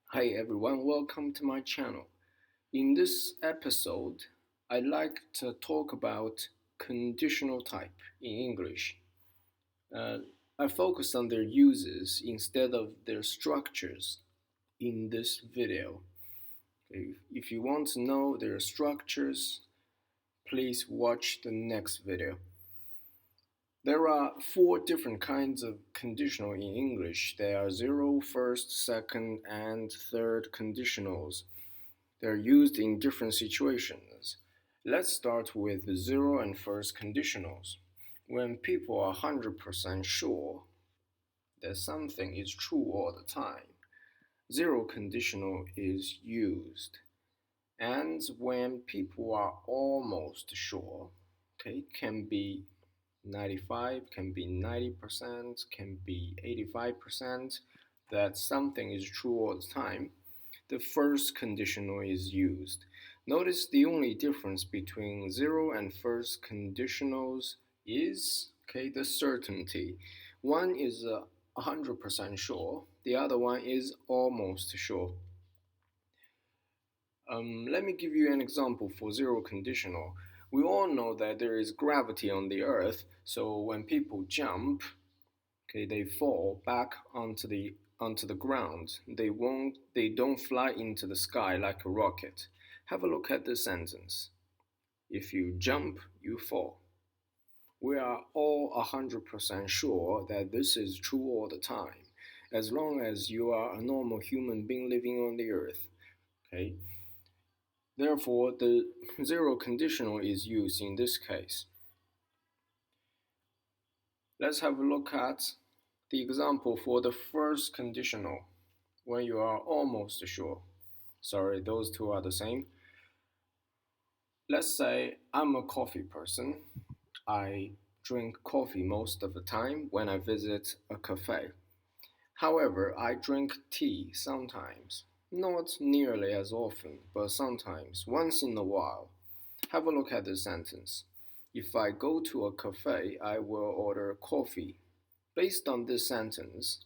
Hi everyone, welcome to my channel. In this episode, I'd like to talk about conditional type in English. Uh, I focus on their uses instead of their structures in this video. If you want to know their structures, please watch the next video. There are four different kinds of conditional in English. There are zero, first, second, and third conditionals. They're used in different situations. Let's start with the zero and first conditionals. When people are 100% sure that something is true all the time, zero conditional is used. And when people are almost sure, okay, can be 95, can be 90%, can be 85% that something is true all the time, the first conditional is used. Notice the only difference between zero and first conditionals is the certainty. One is 100% sure, the other one is almost sure. Let me give you an example for zero conditional. We all know that there is gravity on the earth, so when people jump, they fall back onto the ground. They don't fly into the sky like a rocket. Have a look at this sentence. If you jump, you fall. We are all 100% sure that this is true all the time, as long as you are a normal human being living on the earth. Okay? Therefore, the zero conditional is used in this case. Let's have a look at the example for the first conditional when you are almost sure. Sorry, those two are the same. Let's say I'm a coffee person. I drink coffee most of the time when I visit a cafe. However, I drink tea sometimes. Not nearly as often, but sometimes, once in a while. Have a look at this sentence. If I go to a cafe, I will order coffee. Based on this sentence,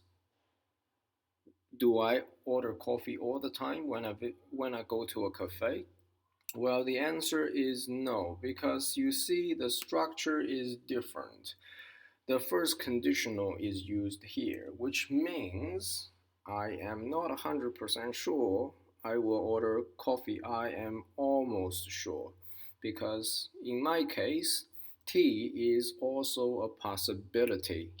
do I order coffee all the time when I go to a cafe? Well, the answer is no, because you see the structure is different. The first conditional is used here, which means I am not 100% sure I will order coffee. I am almost sure, because in my case, tea is also a possibility.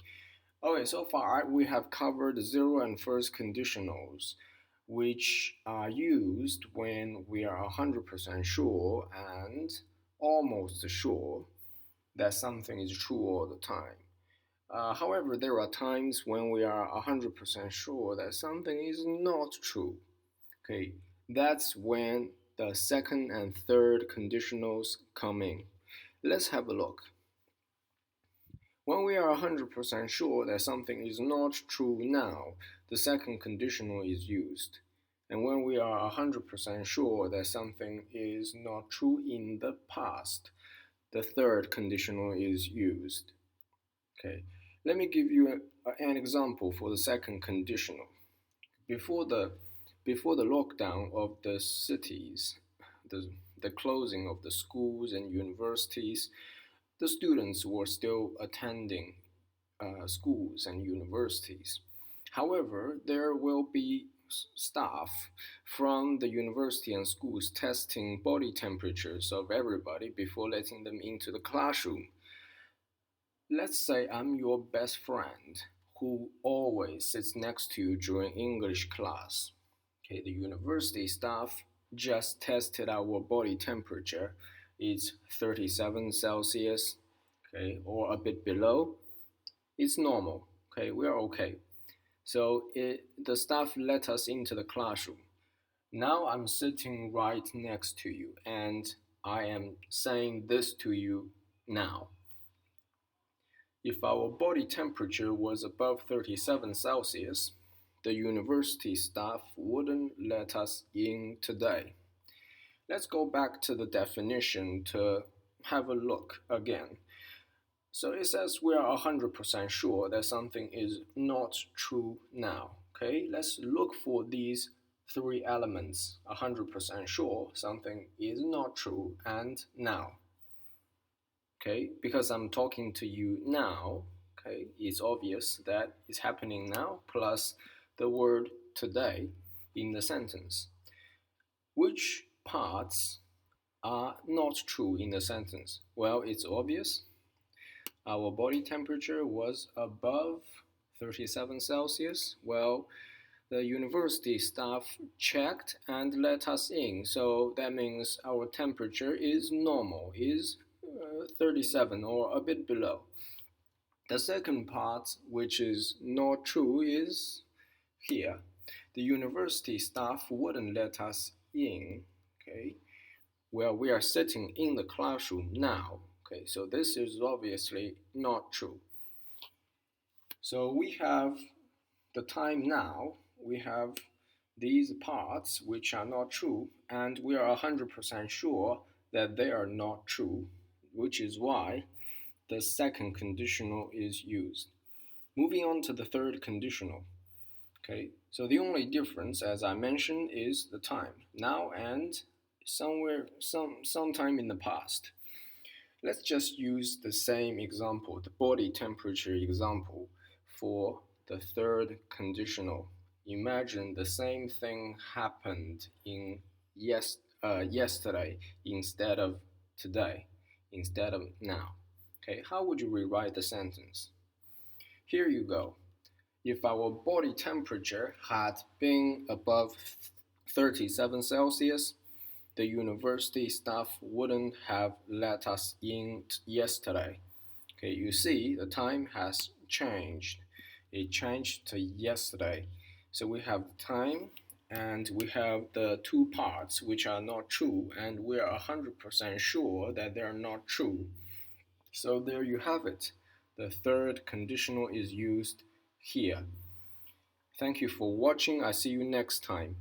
Okay, so far we have covered zero and first conditionals, which are used when we are 100% sure and almost sure that something is true all the time. However, there are times when we are 100% sure that something is not true. Okay, that's when the second and third conditionals come in. Let's have a look. When we are 100% sure that something is not true now, the second conditional is used. And when we are 100% sure that something is not true in the past, the third conditional is used. Okay, let me give you an example for the second conditional. Before the before the lockdown of the cities, the, the closing of the schools and universities, the students were still attending schools and universities. However, there will be staff from the university and schools testing body temperatures of everybody before letting them into the classroom. Let's say I'm your best friend who always sits next to you during English class. Okay, the university staff just tested our body temperature. It's 37 Celsius, okay, or a bit below. It's normal, okay, we are okay. So the staff let us into the classroom. Now I'm sitting right next to you and I am saying this to you now. If our body temperature was above 37 Celsius, the university staff wouldn't let us in today. Let's go back to the definition to have a look again. So it says we are 100% sure that something is not true now. Okay, let's look for these three elements, 100% sure something is not true, and now. Okay, because I'm talking to you now, okay, it's obvious that it's happening now, plus the word today in the sentence. Which parts are not true in the sentence? Well, it's obvious. Our body temperature was above 37 Celsius. Well, the university staff checked and let us in. So that means our temperature is normal, is 37 or a bit below. The second part, which is not true, is here. The university staff wouldn't let us in. Okay, well, we are sitting in the classroom now. Okay, so this is obviously not true. So we have the time now, we have these parts which are not true, and we are 100% sure that they are not true, which is why the second conditional is used. Moving on to the third conditional. Okay, so the only difference, as I mentioned, is the time, now and sometime in the past. Let's just use the same example, the body temperature example, for the third conditional. Imagine the same thing happened in yesterday instead of today, instead of now. Okay, how would you rewrite the sentence? Here you go. If our body temperature had been above 37 Celsius, the university staff wouldn't have let us in yesterday. Okay, you see, the time has changed. It changed to yesterday. So we have time and we have the two parts which are not true, and we are 100% sure that they're not true. So there you have it. The third conditional is used here. Thank you for watching. I see you next time.